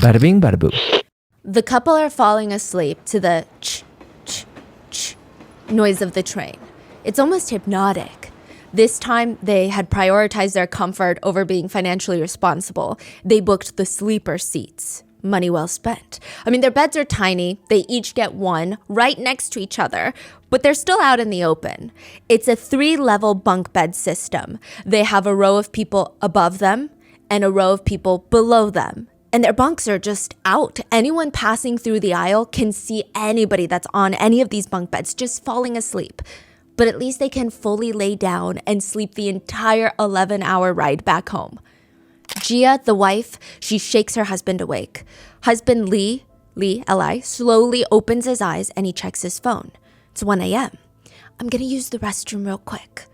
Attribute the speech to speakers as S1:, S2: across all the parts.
S1: Bada bing, bada boo.
S2: The couple are falling asleep to the ch noise of the train. It's almost hypnotic. This time, they had prioritized their comfort over being financially responsible. They booked the sleeper seats. Money well spent. I mean, their beds are tiny. They each get one right next to each other, but they're still out in the open. It's a 3-level bunk bed system. They have a row of people above them and a row of people below them. And their bunks are just out. Anyone passing through the aisle can see anybody that's on any of these bunk beds just falling asleep. But at least they can fully lay down and sleep the entire 11-hour ride back home. Gia, the wife, she shakes her husband awake. Husband Lee, L-I, slowly opens his eyes and he checks his phone. It's 1 a.m. I'm gonna use the restroom real quick.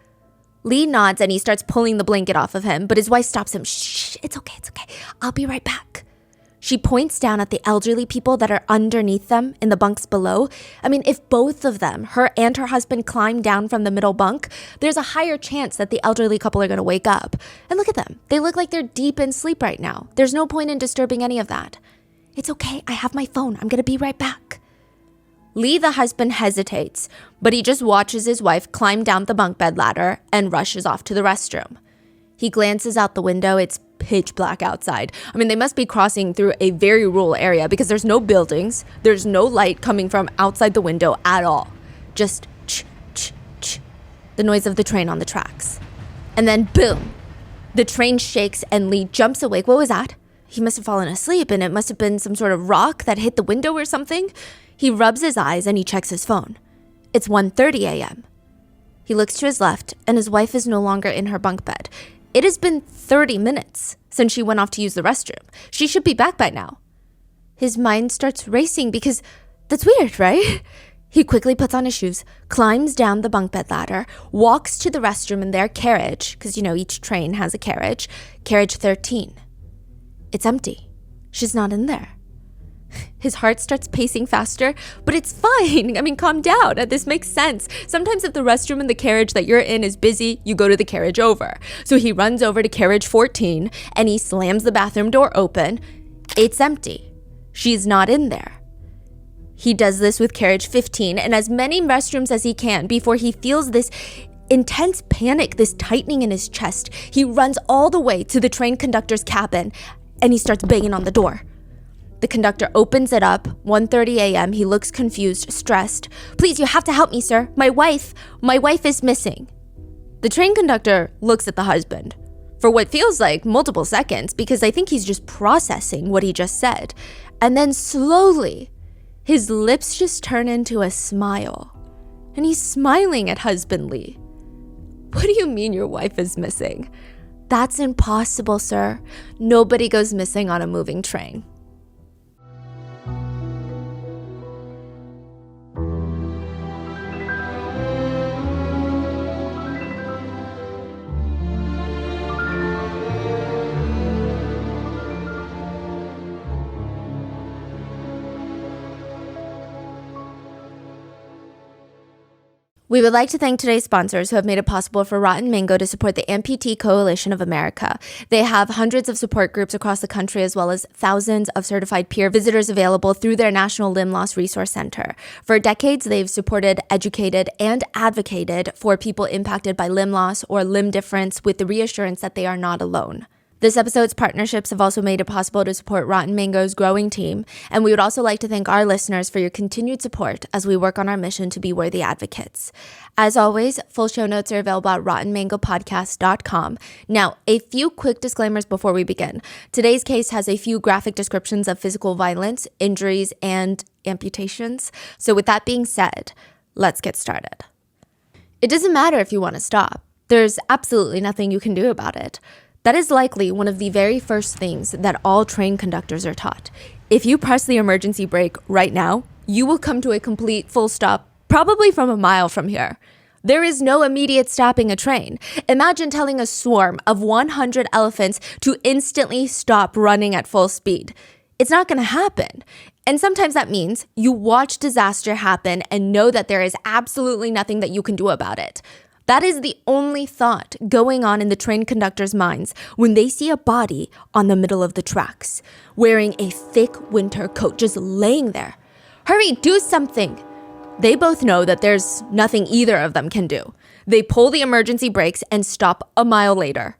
S2: Lee nods and he starts pulling the blanket off of him, but his wife stops him. Shh, it's okay. I'll be right back. She points down at the elderly people that are underneath them in the bunks below. I mean, if both of them, her and her husband, climb down from the middle bunk, there's a higher chance that the elderly couple are going to wake up. And look at them. They look like they're deep in sleep right now. There's no point in disturbing any of that. It's okay. I have my phone. I'm going to be right back. Lee, the husband, hesitates, but he just watches his wife climb down the bunk bed ladder and rushes off to the restroom. He glances out the window. It's pitch black outside. I mean, they must be crossing through a very rural area because there's no buildings. There's no light coming from outside the window at all. Just ch, the noise of the train on the tracks. And then boom, the train shakes and Lee jumps awake. What was that? He must have fallen asleep and it must have been some sort of rock that hit the window or something. He rubs his eyes and he checks his phone. It's 1:30 a.m. He looks to his left and his wife is no longer in her bunk bed. It has been 30 minutes since she went off to use the restroom. She should be back by now. His mind starts racing because that's weird, right? He quickly puts on his shoes, climbs down the bunk bed ladder, walks to the restroom in their carriage, because, each train has a carriage 13. It's empty. She's not in there. His heart starts pacing faster, but it's fine. I mean, calm down. This makes sense. Sometimes if the restroom in the carriage that you're in is busy, you go to the carriage over. So he runs over to carriage 14 and he slams the bathroom door open. It's empty. She's not in there. He does this with carriage 15 and as many restrooms as he can before he feels this intense panic, this tightening in his chest. He runs all the way to the train conductor's cabin and he starts banging on the door. The conductor opens it up, 1:30 a.m. He looks confused, stressed. Please, you have to help me, sir. My wife is missing. The train conductor looks at the husband for what feels like multiple seconds because I think he's just processing what he just said. And then slowly, his lips just turn into a smile. And he's smiling at husband Lee. What do you mean your wife is missing? That's impossible, sir. Nobody goes missing on a moving train. We would like to thank today's sponsors who have made it possible for Rotten Mango to support the Amputee Coalition of America. They have hundreds of support groups across the country as well as thousands of certified peer visitors available through their National Limb Loss Resource Center. For decades, they've supported, educated, and advocated for people impacted by limb loss or limb difference with the reassurance that they are not alone. This episode's partnerships have also made it possible to support Rotten Mango's growing team, and we would also like to thank our listeners for your continued support as we work on our mission to be worthy advocates. As always, full show notes are available at rottenmangopodcast.com. Now, a few quick disclaimers before we begin. Today's case has a few graphic descriptions of physical violence, injuries, and amputations. So with that being said, let's get started. It doesn't matter if you want to stop. There's absolutely nothing you can do about it. That is likely one of the very first things that all train conductors are taught. If you press the emergency brake right now, you will come to a complete full stop, probably from a mile from here. There is no immediate stopping a train. Imagine telling a swarm of 100 elephants to instantly stop running at full speed. It's not going to happen. And sometimes that means you watch disaster happen and know that there is absolutely nothing that you can do about it. That is the only thought going on in the train conductors' minds when they see a body on the middle of the tracks, wearing a thick winter coat, just laying there. Hurry, do something! They both know that there's nothing either of them can do. They pull the emergency brakes and stop a mile later.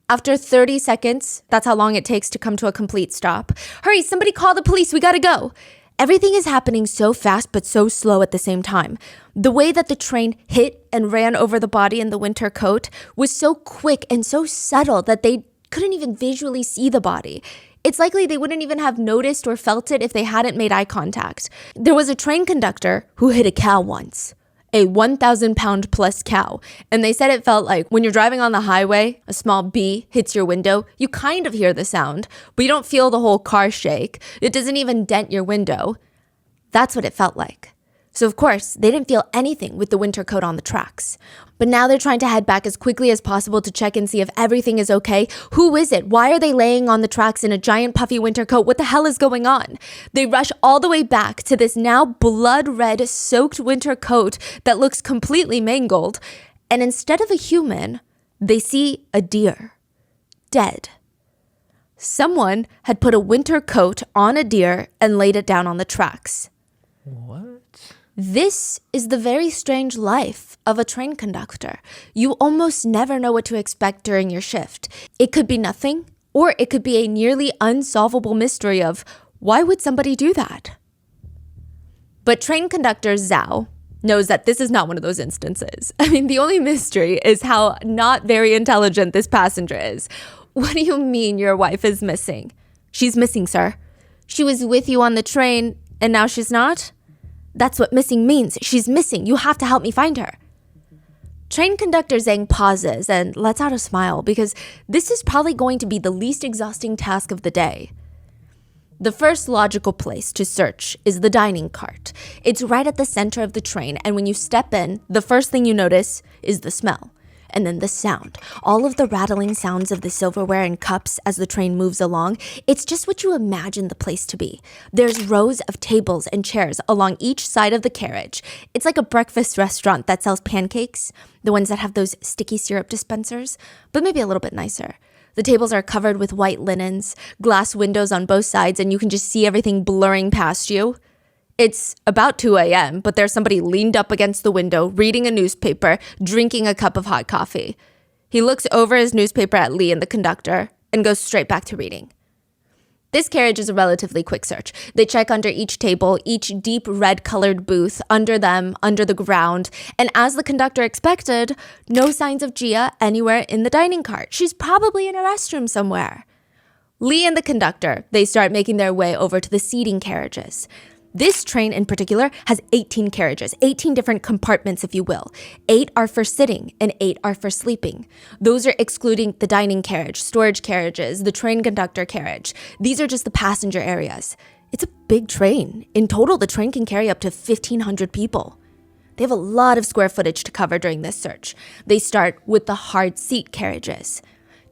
S2: After 30 seconds, that's how long it takes to come to a complete stop. Hurry, somebody call the police, we gotta go! Everything is happening so fast but so slow at the same time. The way that the train hit and ran over the body in the winter coat was so quick and so subtle that they couldn't even visually see the body. It's likely they wouldn't even have noticed or felt it if they hadn't made eye contact. There was a train conductor who hit a cow once. A 1,000-pound plus cow. And they said it felt like when you're driving on the highway, a small bee hits your window, you kind of hear the sound, but you don't feel the whole car shake. It doesn't even dent your window. That's what it felt like. So of course, they didn't feel anything with the winter coat on the tracks. But now they're trying to head back as quickly as possible to check and see if everything is okay. Who is it? Why are they laying on the tracks in a giant puffy winter coat? What the hell is going on? They rush all the way back to this now blood red soaked winter coat that looks completely mangled. And instead of a human, they see a deer. Dead. Someone had put a winter coat on a deer and laid it down on the tracks.
S1: What?
S2: This is the very strange life of a train conductor. You almost never know what to expect during your shift. It could be nothing, or it could be a nearly unsolvable mystery of why would somebody do that? But train conductor Zhao knows that this is not one of those instances. I mean, the only mystery is how not very intelligent this passenger is. What do you mean your wife is missing? She's missing, sir. She was with you on the train, and now she's not? That's what missing means. She's missing. You have to help me find her. Train conductor Zhang pauses and lets out a smile because this is probably going to be the least exhausting task of the day. The first logical place to search is the dining cart. It's right at the center of the train, and when you step in, the first thing you notice is the smell. And then the sound, all of the rattling sounds of the silverware and cups as the train moves along. It's just what you imagine the place to be. There's rows of tables and chairs along each side of the carriage. It's like a breakfast restaurant that sells pancakes, the ones that have those sticky syrup dispensers, but maybe a little bit nicer. The tables are covered with white linens, glass windows on both sides, and you can just see everything blurring past you. It's about 2 a.m., but there's somebody leaned up against the window, reading a newspaper, drinking a cup of hot coffee. He looks over his newspaper at Lee and the conductor and goes straight back to reading. This carriage is a relatively quick search. They check under each table, each deep red-colored booth, under them, under the ground, and as the conductor expected, no signs of Jia anywhere in the dining cart. She's probably in a restroom somewhere. Lee and the conductor, they start making their way over to the seating carriages. This train in particular has 18 carriages, 18 different compartments, if you will. 8 are for sitting and 8 are for sleeping. Those are excluding the dining carriage, storage carriages, the train conductor carriage. These are just the passenger areas. It's a big train. In total, the train can carry up to 1,500 people. They have a lot of square footage to cover during this search. They start with the hard seat carriages.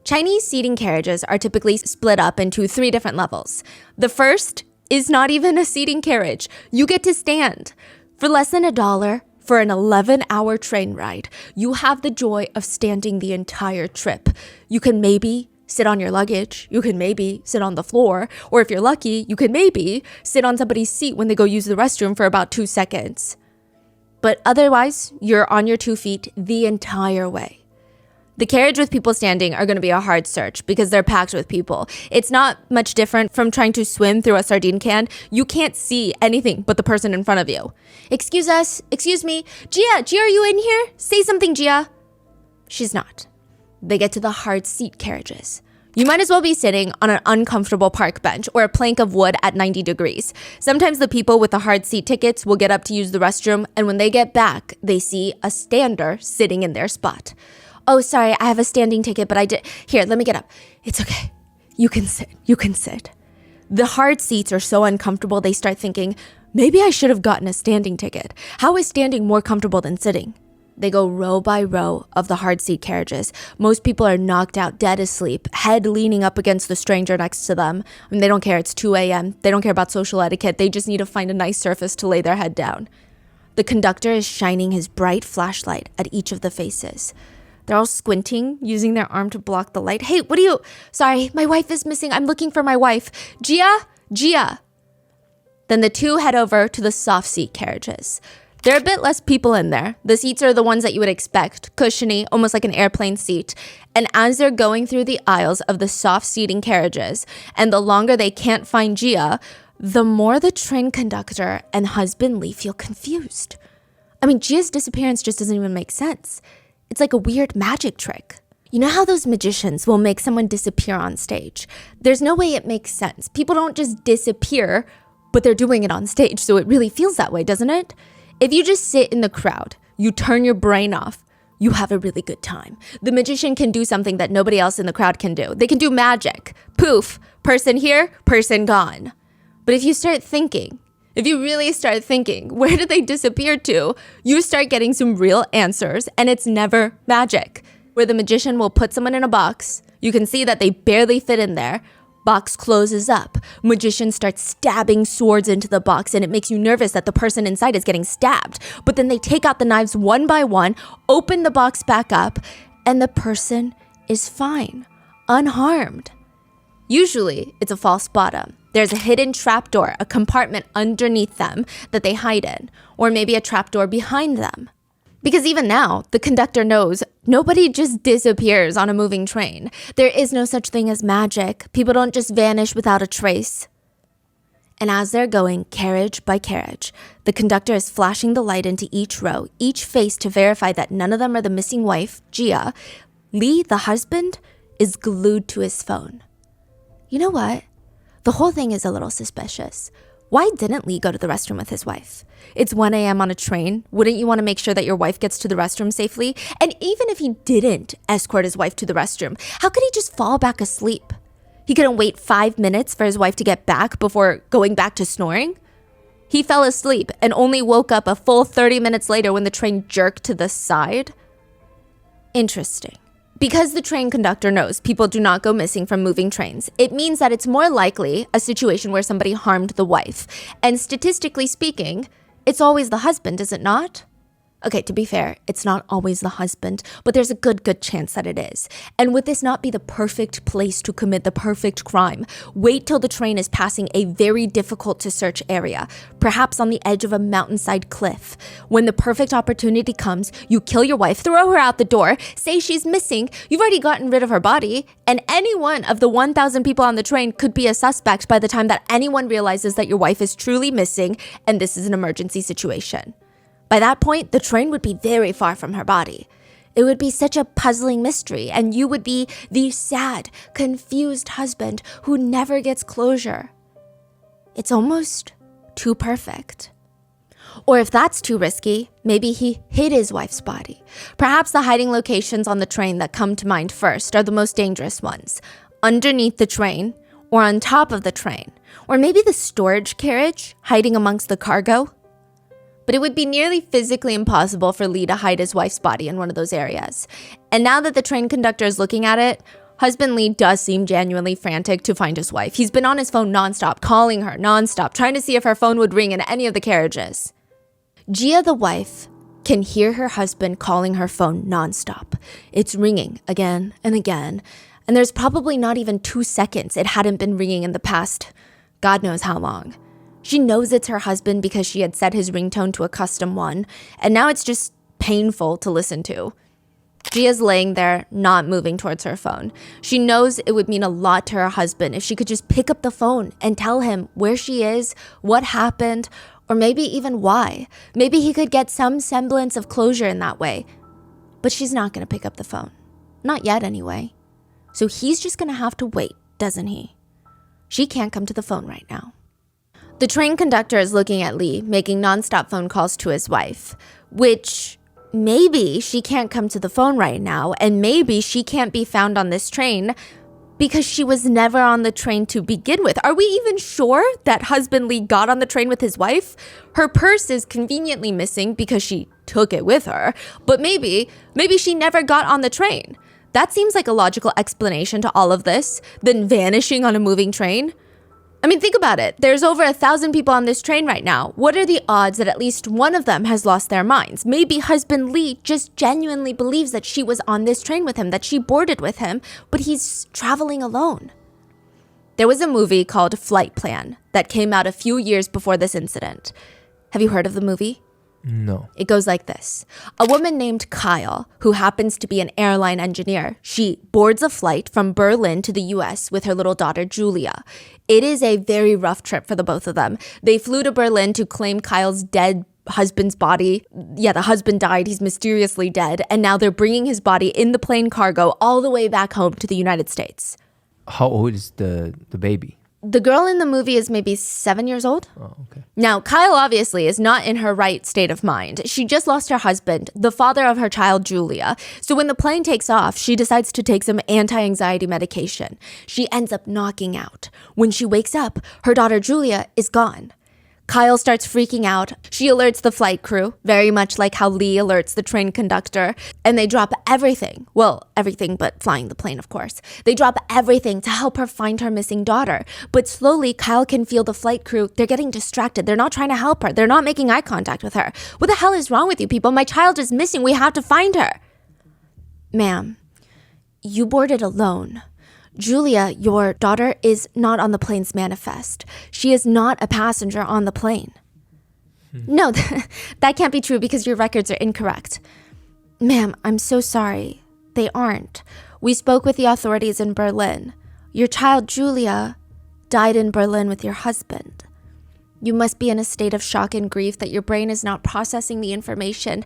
S2: Chinese seating carriages are typically split up into 3 different levels. The first is not even a seating carriage. You get to stand. For less than $1 for an 11-hour train ride, you have the joy of standing the entire trip. You can maybe sit on your luggage. You can maybe sit on the floor. Or if you're lucky, you can maybe sit on somebody's seat when they go use the restroom for about 2 seconds. But otherwise, you're on your 2 feet the entire way. The carriage with people standing are going to be a hard search because they're packed with people. It's not much different from trying to swim through a sardine can. You can't see anything but the person in front of you. Excuse us, excuse me. Jia, are you in here? Say something, Jia. She's not. They get to the hard seat carriages. You might as well be sitting on an uncomfortable park bench or a plank of wood at 90 degrees. Sometimes the people with the hard seat tickets will get up to use the restroom, and when they get back, they see a stander sitting in their spot. Oh, sorry, I have a standing ticket, but I did. Here, let me get up. It's okay. You can sit. The hard seats are so uncomfortable, they start thinking, maybe I should have gotten a standing ticket. How is standing more comfortable than sitting? They go row by row of the hard seat carriages. Most people are knocked out, dead asleep, head leaning up against the stranger next to them. I mean, they don't care. It's 2 a.m. They don't care about social etiquette. They just need to find a nice surface to lay their head down. The conductor is shining his bright flashlight at each of the faces. They're all squinting, using their arm to block the light. Hey, what are you? Sorry, my wife is missing. I'm looking for my wife. Gia. Then the two head over to the soft seat carriages. There are a bit less people in there. The seats are the ones that you would expect, cushiony, almost like an airplane seat. And as they're going through the aisles of the soft seating carriages, and the longer they can't find Gia, the more the train conductor and husband Lee feel confused. I mean, Gia's disappearance just doesn't even make sense. It's like a weird magic trick. You know how those magicians will make someone disappear on stage? There's no way it makes sense. People don't just disappear, but they're doing it on stage, so it really feels that way, doesn't it? If you just sit in the crowd, you turn your brain off, you have a really good time. The magician can do something that nobody else in the crowd can do. They can do magic. Poof, person here, person gone. But if you start thinking, if you really start thinking, where did they disappear to? You start getting some real answers, and it's never magic. Where the magician will put someone in a box, you can see that they barely fit in there. Box closes up. Magician starts stabbing swords into the box, and it makes you nervous that the person inside is getting stabbed. But then they take out the knives one by one, open the box back up, and the person is fine, unharmed. Usually, it's a false bottom. There's a hidden trapdoor, a compartment underneath them that they hide in, or maybe a trapdoor behind them. Because even now, the conductor knows nobody just disappears on a moving train. There is no such thing as magic. People don't just vanish without a trace. And as they're going carriage by carriage, the conductor is flashing the light into each row, each face to verify that none of them are the missing wife, Gia. Lee, the husband, is glued to his phone. You know what? The whole thing is a little suspicious. Why didn't Lee go to the restroom with his wife? It's 1 a.m. on a train. Wouldn't you want to make sure that your wife gets to the restroom safely? And even if he didn't escort his wife to the restroom, how could he just fall back asleep? He couldn't wait 5 minutes for his wife to get back before going back to snoring? He fell asleep and only woke up a full 30 minutes later when the train jerked to the side? Interesting. Because the train conductor knows people do not go missing from moving trains, it means that it's more likely a situation where somebody harmed the wife. And statistically speaking, it's always the husband, is it not? Okay, to be fair, it's not always the husband, but there's a good chance that it is. And would this not be the perfect place to commit the perfect crime? Wait till the train is passing a very difficult to search area, perhaps on the edge of a mountainside cliff. When the perfect opportunity comes, you kill your wife, throw her out the door, say she's missing, you've already gotten rid of her body, and any one of the 1,000 people on the train could be a suspect by the time that anyone realizes that your wife is truly missing and this is an emergency situation. By that point, the train would be very far from her body. It would be such a puzzling mystery, and you would be the sad, confused husband who never gets closure. It's almost too perfect. Or if that's too risky, maybe he hid his wife's body. Perhaps the hiding locations on the train that come to mind first are the most dangerous ones. Underneath the train, or on top of the train, or maybe the storage carriage hiding amongst the cargo. But it would be nearly physically impossible for Lee to hide his wife's body in one of those areas. And now that the train conductor is looking at it, husband Lee does seem genuinely frantic to find his wife. He's been on his phone nonstop, calling her nonstop, trying to see if her phone would ring in any of the carriages. Gia, the wife, can hear her husband calling her phone nonstop. It's ringing again and again. And there's probably not even 2 seconds it hadn't been ringing in the past, God knows how long. She knows it's her husband because she had set his ringtone to a custom one, and now it's just painful to listen to. Gia's laying there, not moving towards her phone. She knows it would mean a lot to her husband if she could just pick up the phone and tell him where she is, what happened, or maybe even why. Maybe he could get some semblance of closure in that way. But she's not going to pick up the phone. Not yet, anyway. So he's just going to have to wait, doesn't he? She can't come to the phone right now. The train conductor is looking at Lee, making nonstop phone calls to his wife, which maybe she can't come to the phone right now, and maybe she can't be found on this train because she was never on the train to begin with. Are we even sure that husband Lee got on the train with his wife? Her purse is conveniently missing because she took it with her, but maybe she never got on the train. That seems like a logical explanation to all of this than vanishing on a moving train. I mean, think about it. There's over 1,000 people on this train right now. What are the odds that at least one of them has lost their minds? Maybe husband Lee just genuinely believes that she was on this train with him, that she boarded with him, but he's traveling alone. There was a movie called Flight Plan that came out a few years before this incident. Have you heard of the movie?
S1: No.
S2: It goes like this. A woman named Kyle, who happens to be an airline engineer, she boards a flight from Berlin to the US with her little daughter, Julia. It is a very rough trip for the both of them. They flew to Berlin to claim Kyle's dead husband's body. Yeah, the husband died. He's mysteriously dead. And now they're bringing his body in the plane cargo all the way back home to the United States.
S1: How old is the baby?
S2: The girl in the movie is maybe 7 years old.
S1: Oh, okay.
S2: Now, Kyle obviously is not in her right state of mind. She just lost her husband, the father of her child, Julia. So when the plane takes off, she decides to take some anti-anxiety medication. She ends up knocking out. When she wakes up, her daughter, Julia, is gone. Kyle starts freaking out. She alerts the flight crew, very much like how Lee alerts the train conductor, and they drop everything. Well, everything but flying the plane, of course. They drop everything to help her find her missing daughter. But slowly, Kyle can feel the flight crew. They're getting distracted. They're not trying to help her. They're not making eye contact with her. What the hell is wrong with you people? My child is missing. We have to find her. Ma'am, you boarded alone. Julia, your daughter, is not on the plane's manifest. She is not a passenger on the plane. No, that can't be true because your records are incorrect. Ma'am, I'm so sorry. They aren't. We spoke with the authorities in Berlin. Your child, Julia, died in Berlin with your husband. You must be in a state of shock and grief that your brain is not processing the information.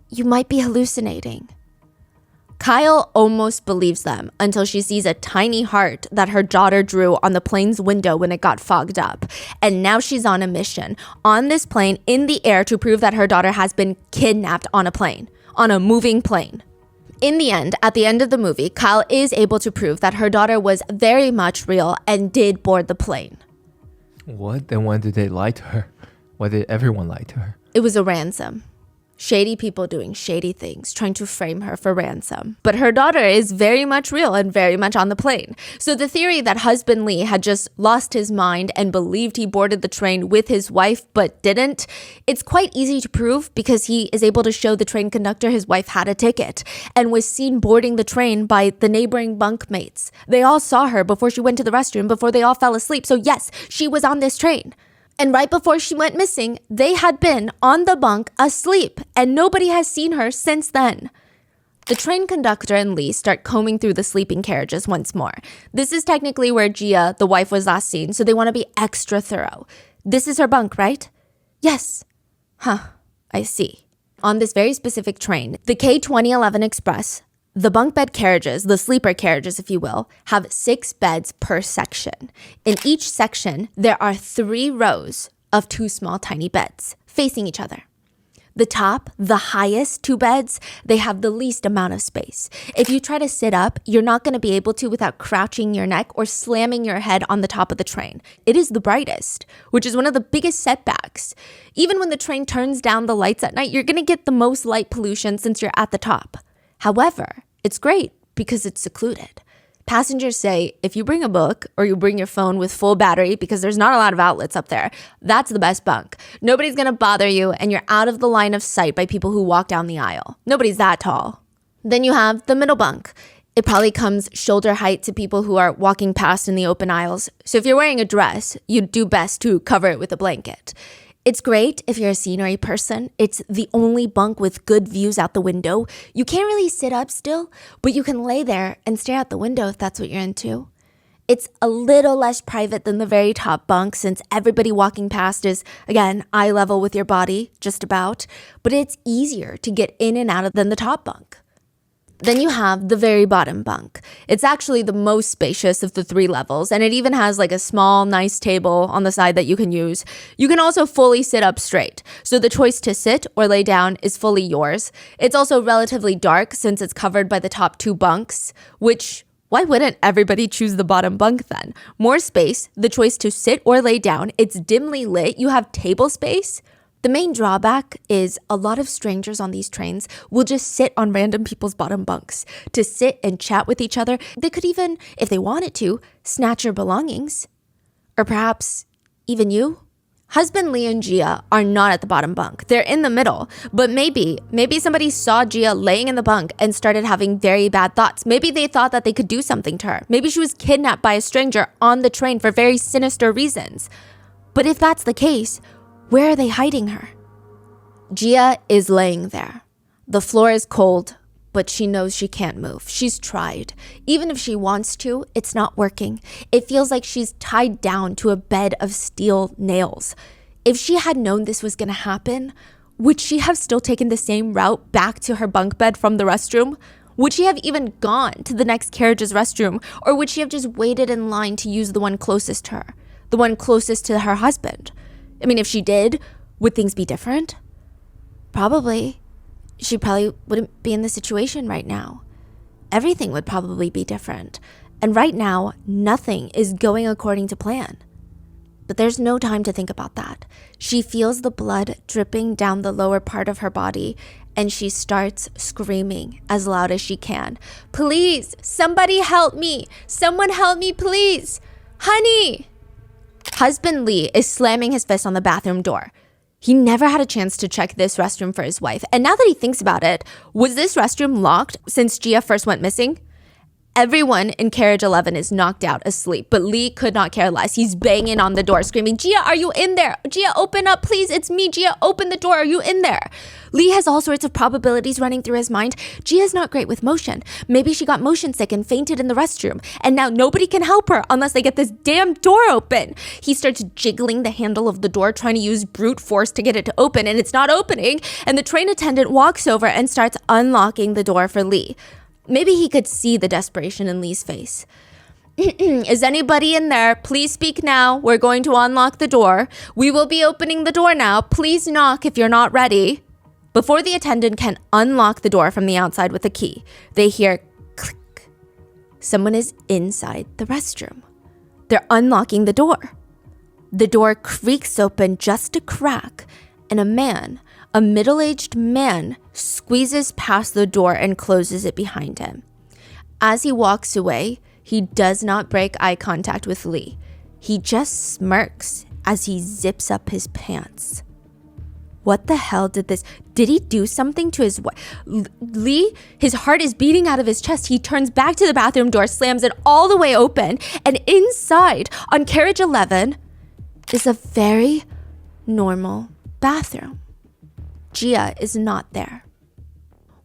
S2: You might be hallucinating. Kyle almost believes them until she sees a tiny heart that her daughter drew on the plane's window when it got fogged up. And now she's on a mission on this plane in the air to prove that her daughter has been kidnapped on a plane, on a moving plane. In the end, at the end of the movie, Kyle is able to prove that her daughter was very much real and did board the plane.
S1: What? Then why did they lie to her? Why did everyone lie to her?
S2: It was a ransom. Shady people doing shady things, trying to frame her for ransom. But her daughter is very much real and very much on the plane. So the theory that husband Lee had just lost his mind and believed he boarded the train with his wife but didn't, it's quite easy to prove because he is able to show the train conductor his wife had a ticket and was seen boarding the train by the neighboring bunkmates. They all saw her before she went to the restroom, before they all fell asleep. So yes, she was on this train. And right before she went missing, they had been on the bunk asleep, and nobody has seen her since then. The train conductor and Lee start combing through the sleeping carriages once more. This is technically where Gia, the wife, was last seen, so they want to be extra thorough. This is her bunk, right? Yes. Huh, I see. On this very specific train, the K2011 Express, the bunk bed carriages, the sleeper carriages, if you will, have 6 beds per section. In each section, there are 3 rows of 2 small, tiny beds facing each other. The top, the highest 2 beds, they have the least amount of space. If you try to sit up, you're not going to be able to without crouching your neck or slamming your head on the top of the train. It is the brightest, which is one of the biggest setbacks. Even when the train turns down the lights at night, you're going to get the most light pollution since you're at the top. However, it's great because it's secluded. Passengers say if you bring a book or you bring your phone with full battery, because there's not a lot of outlets up there, that's the best bunk. Nobody's going to bother you and you're out of the line of sight by people who walk down the aisle. Nobody's that tall. Then you have the middle bunk. It probably comes shoulder height to people who are walking past in the open aisles. So if you're wearing a dress, you'd do best to cover it with a blanket. It's great if you're a scenery person. It's the only bunk with good views out the window. You can't really sit up still, but you can lay there and stare out the window if that's what you're into. It's a little less private than the very top bunk since everybody walking past is, again, eye level with your body, just about. But it's easier to get in and out of than the top bunk. Then you have the very bottom bunk. It's actually the most spacious of the 3 levels, and it even has like a small, nice table on the side that you can use. You can also fully sit up straight, so the choice to sit or lay down is fully yours. It's also relatively dark since it's covered by the top 2 bunks, which, why wouldn't everybody choose the bottom bunk then? More space, the choice to sit or lay down, it's dimly lit, you have table space. The main drawback is a lot of strangers on these trains will just sit on random people's bottom bunks to sit and chat with each other. They could even, if they wanted to, snatch your belongings. Or perhaps even you? Husband Lee and Gia are not at the bottom bunk. They're in the middle. But maybe somebody saw Gia laying in the bunk and started having very bad thoughts. Maybe they thought that they could do something to her. Maybe she was kidnapped by a stranger on the train for very sinister reasons. But if that's the case, where are they hiding her? Gia is laying there. The floor is cold, but she knows she can't move. She's tried. Even if she wants to, it's not working. It feels like she's tied down to a bed of steel nails. If she had known this was going to happen, would she have still taken the same route back to her bunk bed from the restroom? Would she have even gone to the next carriage's restroom? Or would she have just waited in line to use the one closest to her? The one closest to her husband? I mean, if she did, would things be different? Probably. She probably wouldn't be in the situation right now. Everything would probably be different. And right now, nothing is going according to plan. But there's no time to think about that. She feels the blood dripping down the lower part of her body, and she starts screaming as loud as she can. Please, somebody help me. Someone help me, please. Honey. Husband Lee is slamming his fist on the bathroom door. He never had a chance to check this restroom for his wife. And now that he thinks about it, was this restroom locked since Gia first went missing? Everyone in carriage 11 is knocked out asleep, but Lee could not care less. He's banging on the door, screaming, Gia, are you in there? Gia, open up, please. It's me. Gia, open the door. Are you in there? Lee has all sorts of probabilities running through his mind. Gia's not great with motion. Maybe she got motion sick and fainted in the restroom, and now nobody can help her unless they get this damn door open. He starts jiggling the handle of the door, trying to use brute force to get it to open, and it's not opening, and the train attendant walks over and starts unlocking the door for Lee. Maybe he could see the desperation in Lee's face. Is anybody in there? Please speak now. We're going to unlock the door. We will be opening the door now. Please knock if you're not ready. Before the attendant can unlock the door from the outside with a key, they hear click. Someone is inside the restroom. They're unlocking the door. The door creaks open just a crack, and a middle-aged man, squeezes past the door and closes it behind him. As he walks away, he does not break eye contact with Lee. He just smirks as he zips up his pants. What the hell did he do something to his wife? Lee, his heart is beating out of his chest. He turns back to the bathroom door, slams it all the way open, and inside, on carriage 11, is a very normal bathroom. Gia is not there.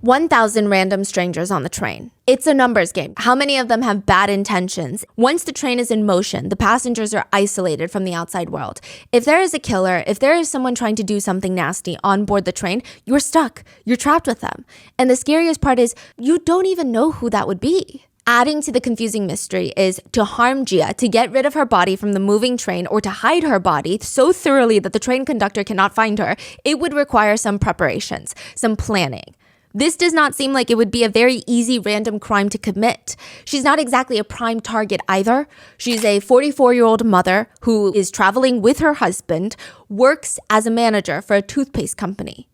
S2: 1,000 random strangers on the train. It's a numbers game. How many of them have bad intentions? Once the train is in motion, the passengers are isolated from the outside world. If there is a killer, if there is someone trying to do something nasty on board the train, you're stuck. You're trapped with them. And the scariest part is you don't even know who that would be. Adding to the confusing mystery is to harm Gia, to get rid of her body from the moving train, or to hide her body so thoroughly that the train conductor cannot find her. It would require some preparations, some planning. This does not seem like it would be a very easy random crime to commit. She's not exactly a prime target either. She's a 44-year-old mother who is traveling with her husband, works as a manager for a toothpaste company.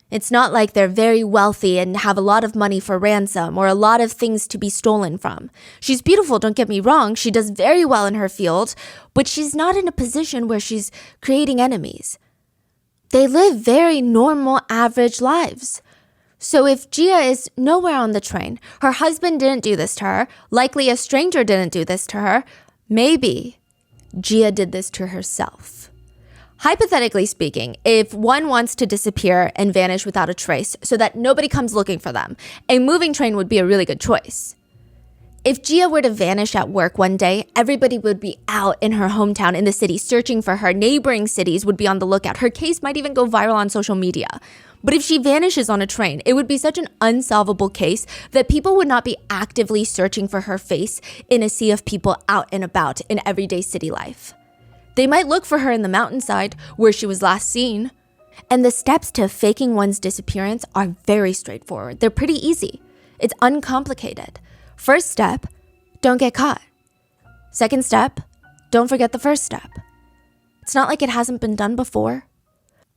S2: It's not like they're very wealthy and have a lot of money for ransom or a lot of things to be stolen from. She's beautiful, don't get me wrong. She does very well in her field, but she's not in a position where she's creating enemies. They live very normal, average lives. So if Gia is nowhere on the train, her husband didn't do this to her, likely a stranger didn't do this to her, maybe Gia did this to herself. Hypothetically speaking, if one wants to disappear and vanish without a trace so that nobody comes looking for them, a moving train would be a really good choice. If Gia were to vanish at work one day, everybody would be out in her hometown in the city searching for her. Neighboring cities would be on the lookout. Her case might even go viral on social media. But if she vanishes on a train, it would be such an unsolvable case that people would not be actively searching for her face in a sea of people out and about in everyday city life. They might look for her in the mountainside where she was last seen. And the steps to faking one's disappearance are very straightforward. They're pretty easy. It's uncomplicated. First step, don't get caught. Second step, don't forget the first step. It's not like it hasn't been done before.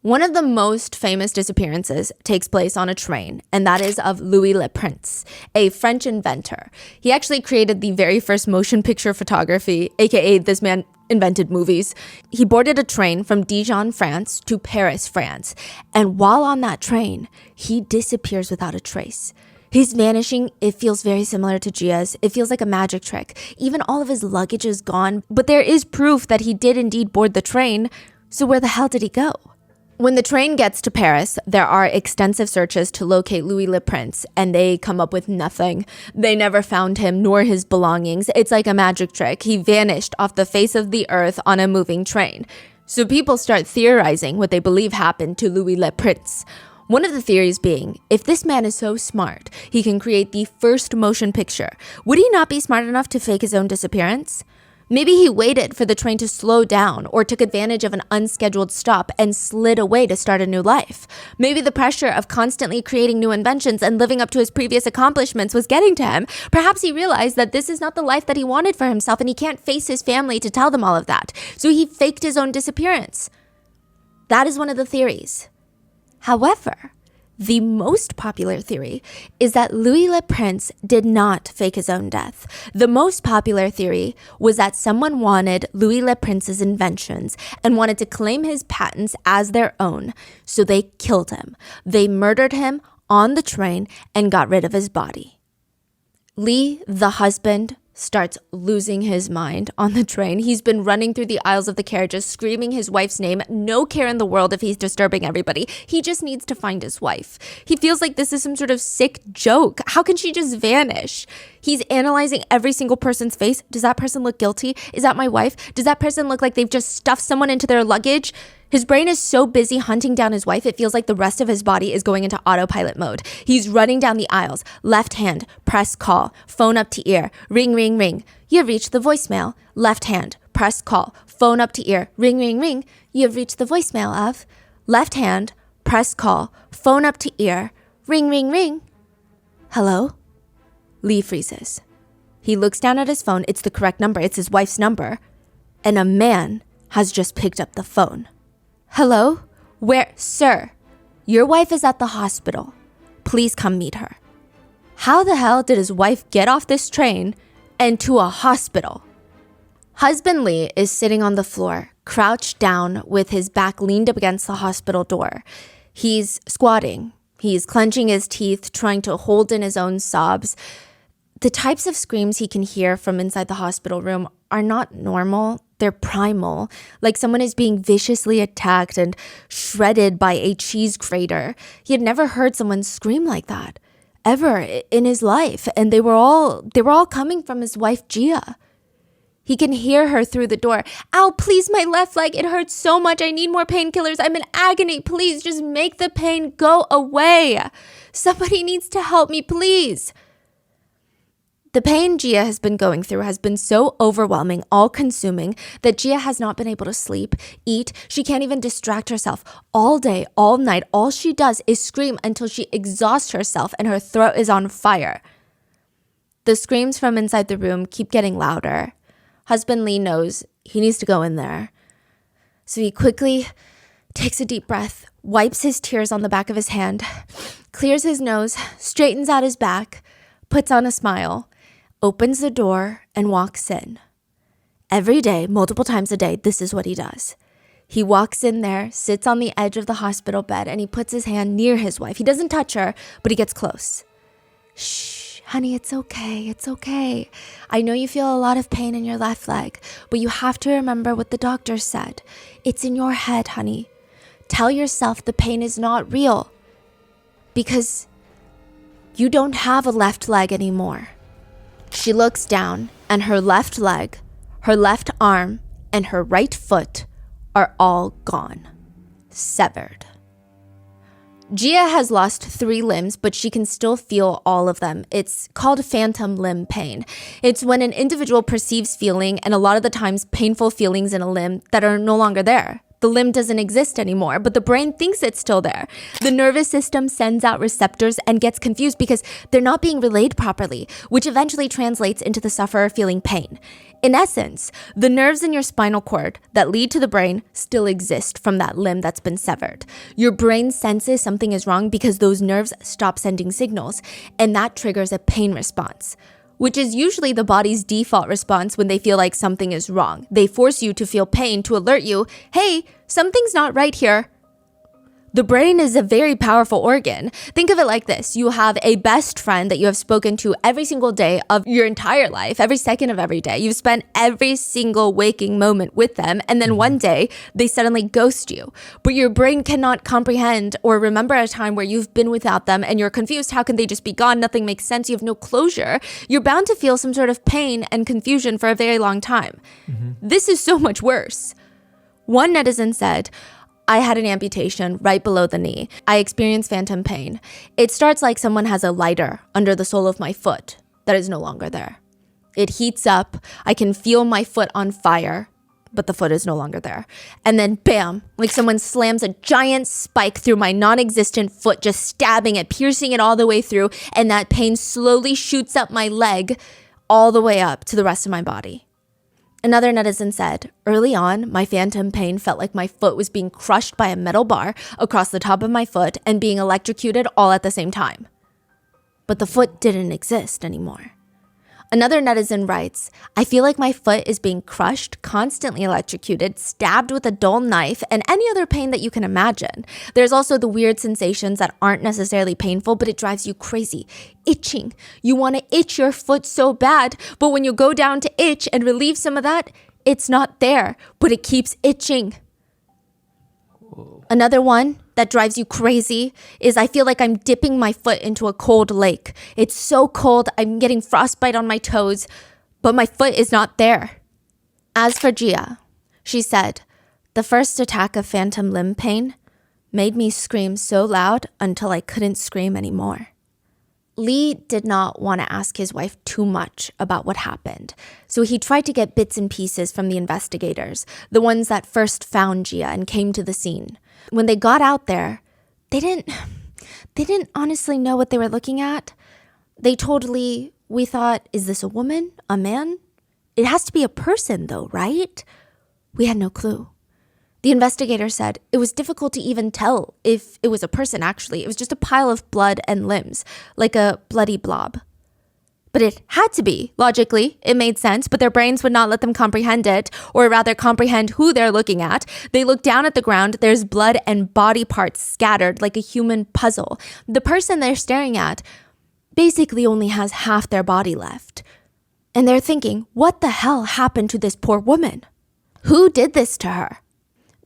S2: One of the most famous disappearances takes place on a train, and that is of Louis Le Prince, a French inventor. He actually created the very first motion picture photography, aka this man invented movies. He boarded a train from Dijon, France to Paris, France, and while on that train, he disappears without a trace. His vanishing, it feels very similar to Gia's. It feels like a magic trick. Even all of his luggage is gone, but there is proof that he did indeed board the train. So where the hell did he go? When the train gets to Paris, there are extensive searches to locate Louis Le Prince, and they come up with nothing. They never found him, nor his belongings. It's like a magic trick. He vanished off the face of the earth on a moving train. So people start theorizing what they believe happened to Louis Le Prince. One of the theories being, if this man is so smart, he can create the first motion picture, would he not be smart enough to fake his own disappearance? Maybe he waited for the train to slow down or took advantage of an unscheduled stop and slid away to start a new life. Maybe the pressure of constantly creating new inventions and living up to his previous accomplishments was getting to him. Perhaps he realized that this is not the life that he wanted for himself and he can't face his family to tell them all of that. So he faked his own disappearance. That is one of the theories. However, the most popular theory is that Louis Le Prince did not fake his own death. The most popular theory was that someone wanted Louis Le Prince's inventions and wanted to claim his patents as their own, so they killed him. They murdered him on the train and got rid of his body. Lee, the husband, starts losing his mind on the train. He's been running through the aisles of the carriages, screaming his wife's name. No care in the world if he's disturbing everybody. He just needs to find his wife. He feels like this is some sort of sick joke. How can she just vanish? He's analyzing every single person's face. Does that person look guilty? Is that my wife? Does that person look like they've just stuffed someone into their luggage? His brain is so busy hunting down his wife, it feels like the rest of his body is going into autopilot mode. He's running down the aisles. Left hand, press call. Phone up to ear. Ring, ring, ring. You have reached the voicemail. Left hand, press call. Phone up to ear. Ring, ring, ring. You have reached the voicemail of. Left hand, press call. Phone up to ear. Ring, ring, ring. Hello? Lee freezes. He looks down at his phone. It's the correct number. It's his wife's number. And a man has just picked up the phone. Hello? Where? Sir, your wife is at the hospital. Please come meet her. How the hell did his wife get off this train and to a hospital? Husband Lee is sitting on the floor, crouched down with his back leaned up against the hospital door. He's squatting. He's clenching his teeth, trying to hold in his own sobs. The types of screams he can hear from inside the hospital room are not normal. They're primal, like someone is being viciously attacked and shredded by a cheese grater. He had never heard someone scream like that, ever in his life, and they were all coming from his wife, Gia. He can hear her through the door. Ow, please, my left leg, it hurts so much. I need more painkillers. I'm in agony. Please, just make the pain go away. Somebody needs to help me, please. The pain Gia has been going through has been so overwhelming, all-consuming, that Gia has not been able to sleep, eat. She can't even distract herself. All day, all night, all she does is scream until she exhausts herself and her throat is on fire. The screams from inside the room keep getting louder. Husband Lee knows he needs to go in there. So he quickly takes a deep breath, wipes his tears on the back of his hand, clears his nose, straightens out his back, puts on a smile, opens the door, and walks in. Every day, multiple times a day, this is what he does. He walks in there, sits on the edge of the hospital bed, and he puts his hand near his wife. He doesn't touch her, but he gets close. Shh, honey, it's okay. It's okay. I know you feel a lot of pain in your left leg, but you have to remember what the doctor said. It's in your head, honey. Tell yourself the pain is not real because you don't have a left leg anymore. She looks down, and her left leg, her left arm, and her right foot are all gone. Severed. Gia has lost 3 limbs, but she can still feel all of them. It's called phantom limb pain. It's when an individual perceives feeling, and a lot of the times painful feelings in a limb that are no longer there. The limb doesn't exist anymore, but the brain thinks it's still there. The nervous system sends out receptors and gets confused because they're not being relayed properly, which eventually translates into the sufferer feeling pain. In essence, the nerves in your spinal cord that lead to the brain still exist from that limb that's been severed. Your brain senses something is wrong because those nerves stop sending signals, and that triggers a pain response, which is usually the body's default response when they feel like something is wrong. They force you to feel pain to alert you, hey, something's not right here. The brain is a very powerful organ. Think of it like this. You have a best friend that you have spoken to every single day of your entire life, every second of every day. You've spent every single waking moment with them, and then one day they suddenly ghost you. But your brain cannot comprehend or remember a time where you've been without them and you're confused. How can they just be gone? Nothing makes sense. You have no closure. You're bound to feel some sort of pain and confusion for a very long time. This is so much worse. One netizen said, I had an amputation right below the knee. I experienced phantom pain. It starts like someone has a lighter under the sole of my foot that is no longer there. It heats up. I can feel my foot on fire, but the foot is no longer there. And then bam, like someone slams a giant spike through my non-existent foot, just stabbing it, piercing it all the way through. And that pain slowly shoots up my leg all the way up to the rest of my body. Another netizen said, early on, my phantom pain felt like my foot was being crushed by a metal bar across the top of my foot and being electrocuted all at the same time. But the foot didn't exist anymore. Another netizen writes, I feel like my foot is being crushed, constantly electrocuted, stabbed with a dull knife, and any other pain that you can imagine. There's also the weird sensations that aren't necessarily painful, but it drives you crazy. Itching. You want to itch your foot so bad, but when you go down to itch and relieve some of that, it's not there, but it keeps itching. Another one that drives you crazy is I feel like I'm dipping my foot into a cold lake. It's so cold, I'm getting frostbite on my toes, but my foot is not there. As for Gia, she said, the first attack of phantom limb pain made me scream so loud until I couldn't scream anymore. Lee did not want to ask his wife too much about what happened, so he tried to get bits and pieces from the investigators, the ones that first found Gia and came to the scene. When they got out there, they didn't honestly know what they were looking at. They told Lee, we thought, is this a woman? A man? It has to be a person though, right? We had no clue. The investigator said it was difficult to even tell if it was a person actually. It was just a pile of blood and limbs, like a bloody blob. But it had to be. Logically, it made sense, but their brains would not let them comprehend it, or rather comprehend who they're looking at. They look down at the ground, there's blood and body parts scattered like a human puzzle. The person they're staring at basically only has half their body left. And they're thinking, what the hell happened to this poor woman? Who did this to her?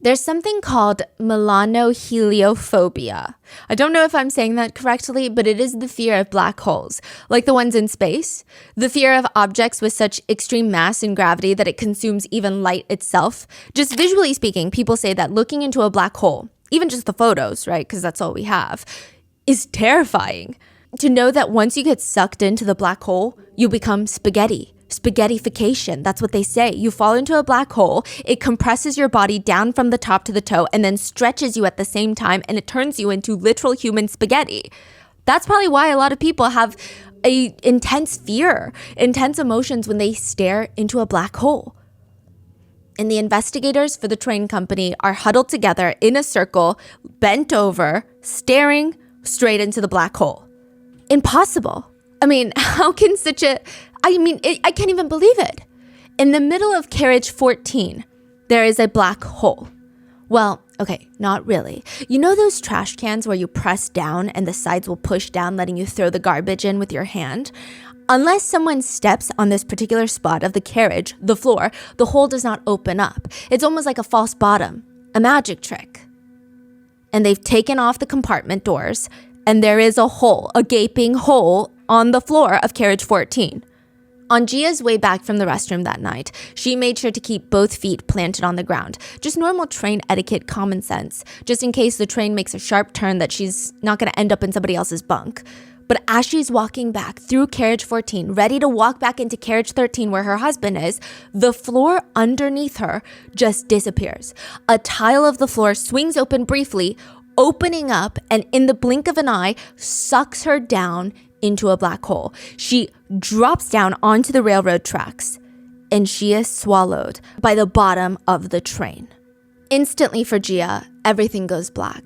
S2: There's something called melanoheliophobia. I don't know if I'm saying that correctly, but it is the fear of black holes, like the ones in space. The fear of objects with such extreme mass and gravity that it consumes even light itself. Just visually speaking, people say that looking into a black hole, even just the photos, right, because that's all we have, is terrifying. To know that once you get sucked into the black hole, you become spaghetti. Spaghettification, that's what they say. You fall into a black hole, it compresses your body down from the top to the toe and then stretches you at the same time, and it turns you into literal human spaghetti. That's probably why a lot of people have a intense fear, intense emotions when they stare into a black hole. And the investigators for the train company are huddled together in a circle, bent over, staring straight into the black hole. Impossible. I mean, how can I can't even believe it. In the middle of carriage 14, there is a black hole. Well, okay, not really. You know those trash cans where you press down and the sides will push down, letting you throw the garbage in with your hand? Unless someone steps on this particular spot of the carriage, the floor, the hole does not open up. It's almost like a false bottom, a magic trick. And they've taken off the compartment doors, and there is a hole, a gaping hole on the floor of carriage 14. On Gia's way back from the restroom that night, she made sure to keep both feet planted on the ground. Just normal train etiquette, common sense, just in case the train makes a sharp turn that she's not going to end up in somebody else's bunk. But as she's walking back through carriage 14, ready to walk back into carriage 13 where her husband is, the floor underneath her just disappears. A tile of the floor swings open briefly, opening up, and in the blink of an eye, sucks her down into a black hole. She drops down onto the railroad tracks, and she is swallowed by the bottom of the train. Instantly for Gia, everything goes black,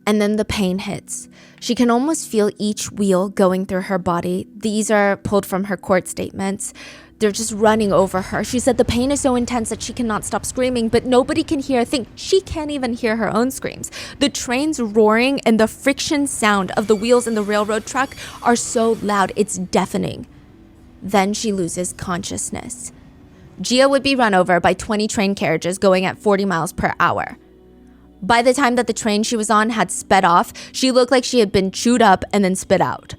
S2: and then the pain hits. She can almost feel each wheel going through her body. These are pulled from her court statements. They're just running over her. She said the pain is so intense that she cannot stop screaming, but nobody can hear a thing. She can't even hear her own screams. The train's roaring and the friction sound of the wheels in the railroad track are so loud, it's deafening. Then she loses consciousness. Gia would be run over by 20 train carriages going at 40 miles per hour. By the time that the train she was on had sped off, she looked like she had been chewed up and then spit out.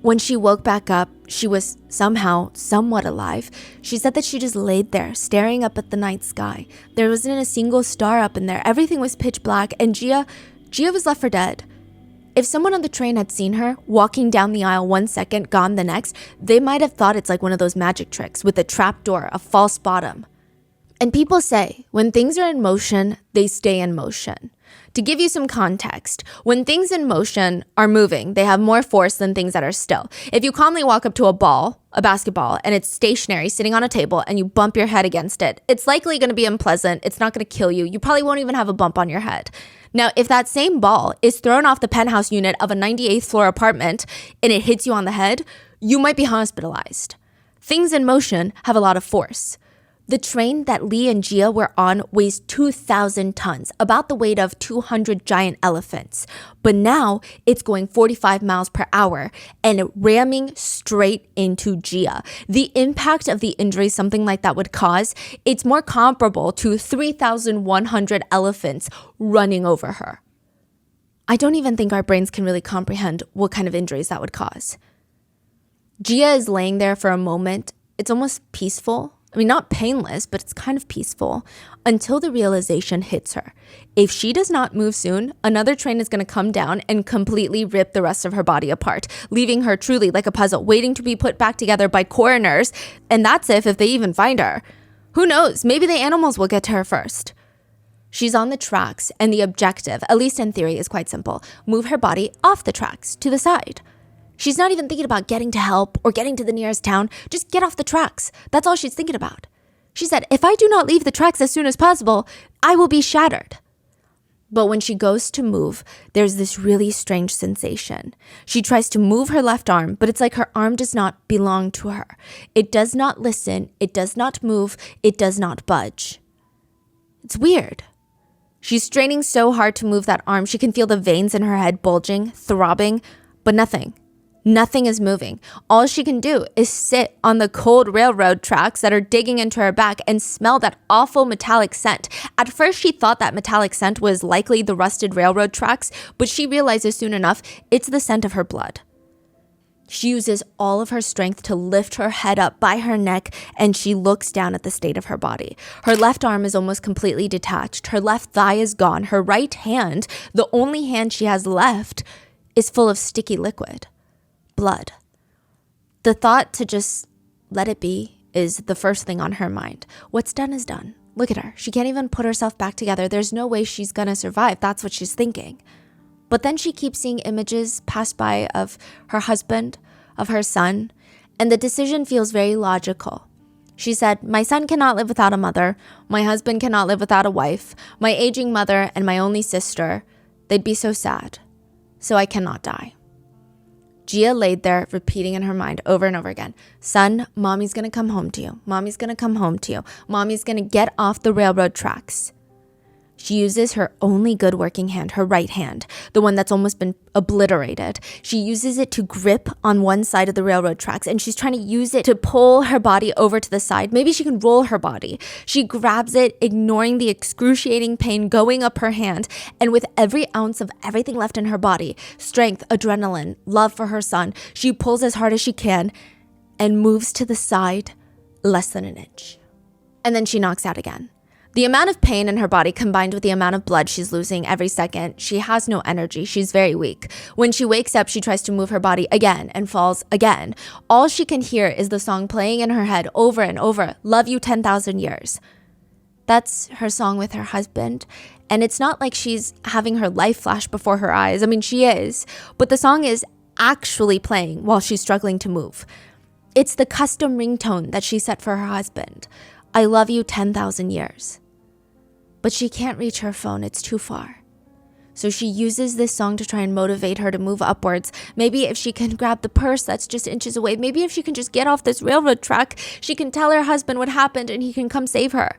S2: When she woke back up, she was somehow somewhat alive. She said that she just laid there, staring up at the night sky. There wasn't a single star up in there. Everything was pitch black, and Gia was left for dead. If someone on the train had seen her walking down the aisle 1 second, gone the next, they might have thought it's like one of those magic tricks with a trap door, a false bottom. And people say, when things are in motion, they stay in motion. To give you some context, when things in motion are moving, they have more force than things that are still. If you calmly walk up to a ball, a basketball, and it's stationary sitting on a table and you bump your head against it, it's likely going to be unpleasant. It's not going to kill you. You probably won't even have a bump on your head. Now, if that same ball is thrown off the penthouse unit of a 98th floor apartment and it hits you on the head, you might be hospitalized. Things in motion have a lot of force. The train that Lee and Gia were on weighs 2,000 tons, about the weight of 200 giant elephants. But now it's going 45 miles per hour and ramming straight into Gia. The impact of the injury something like that would cause, it's more comparable to 3,100 elephants running over her. I don't even think our brains can really comprehend what kind of injuries that would cause. Gia is laying there for a moment. It's almost peaceful. I mean, not painless, but it's kind of peaceful until the realization hits her. If she does not move soon, another train is going to come down and completely rip the rest of her body apart, leaving her truly like a puzzle, waiting to be put back together by coroners. And that's if they even find her. Who knows? Maybe the animals will get to her first. She's on the tracks, and the objective, at least in theory, is quite simple. Move her body off the tracks to the side. She's not even thinking about getting to help or getting to the nearest town. Just get off the tracks. That's all she's thinking about. She said, if I do not leave the tracks as soon as possible, I will be shattered. But when she goes to move, there's this really strange sensation. She tries to move her left arm, but it's like her arm does not belong to her. It does not listen. It does not move. It does not budge. It's weird. She's straining so hard to move that arm. She can feel the veins in her head bulging, throbbing, but nothing. Nothing is moving. All she can do is sit on the cold railroad tracks that are digging into her back and smell that awful metallic scent. At first, she thought that metallic scent was likely the rusted railroad tracks, but she realizes soon enough it's the scent of her blood. She uses all of her strength to lift her head up by her neck, and she looks down at the state of her body. Her left arm is almost completely detached. Her left thigh is gone. Her right hand, the only hand she has left, is full of sticky liquid. Blood. The thought to just let it be is the first thing on her mind. What's done is done. Look at her. She can't even put herself back together. There's no way she's gonna survive. That's what she's thinking. But then she keeps seeing images pass by of her husband, of her son, and the decision feels very logical. She said, my son cannot live without a mother. My husband cannot live without a wife. My aging mother and my only sister, they'd be so sad. So I cannot die. Gia laid there, repeating in her mind over and over again, son, mommy's going to come home to you. Mommy's going to come home to you. Mommy's going to get off the railroad tracks. She uses her only good working hand, her right hand, the one that's almost been obliterated. She uses it to grip on one side of the railroad tracks, and she's trying to use it to pull her body over to the side. Maybe she can roll her body. She grabs it, ignoring the excruciating pain going up her hand, and with every ounce of everything left in her body, strength, adrenaline, love for her son, she pulls as hard as she can and moves to the side less than an inch. And then she knocks out again. The amount of pain in her body combined with the amount of blood she's losing every second, she has no energy. She's very weak. When she wakes up, she tries to move her body again and falls again. All she can hear is the song playing in her head over and over, Love You 10,000 Years. That's her song with her husband. And it's not like she's having her life flash before her eyes. I mean, she is. But the song is actually playing while she's struggling to move. It's the custom ringtone that she set for her husband. I love you 10,000 years. But she can't reach her phone, it's too far. So she uses this song to try and motivate her to move upwards. Maybe if she can grab the purse that's just inches away, maybe if she can just get off this railroad track, she can tell her husband what happened and he can come save her.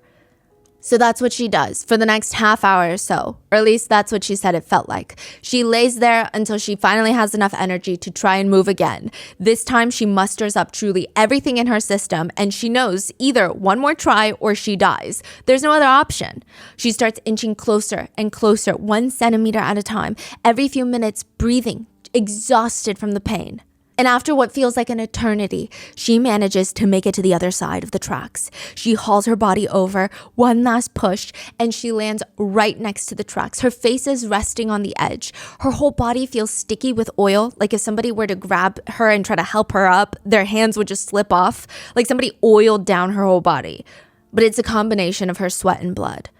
S2: So that's what she does for the next half hour or so, or at least that's what she said it felt like. She lays there until she finally has enough energy to try and move again. This time she musters up truly everything in her system and she knows either one more try or she dies. There's no other option. She starts inching closer and closer, 1 centimeter at a time, every few minutes breathing, exhausted from the pain. And after what feels like an eternity, she manages to make it to the other side of the tracks. She hauls her body over, one last push, and she lands right next to the tracks. Her face is resting on the edge. Her whole body feels sticky with oil, like if somebody were to grab her and try to help her up, their hands would just slip off, like somebody oiled down her whole body. But it's a combination of her sweat and blood.